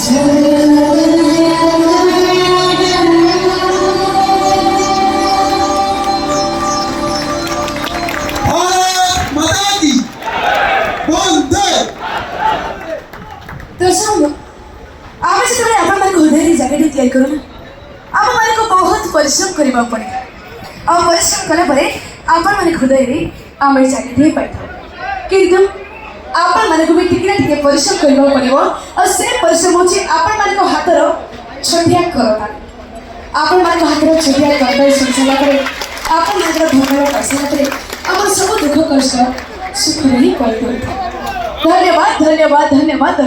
तो सुनो आम जो आपण मानक हृदय जगह तैयारी करूँ आम मानक बहुत परिश्रम करने पड़े आ परिश्रम कलापर आपण मान हृदय आम जगह पाई किंतु आपण मानक भी टिके परिश्रम करने पड़ो और से परिश्रम हूँ आपण मानक हाथर छोटिया करता आपण मानक हाथर छोटिया करता शुणी सारापर आपण मानक धन्यवाद पाई सारापर आम सब दुख कष्ट सुख ही कर धन्यवाद धन्यवाद धन्यवाद।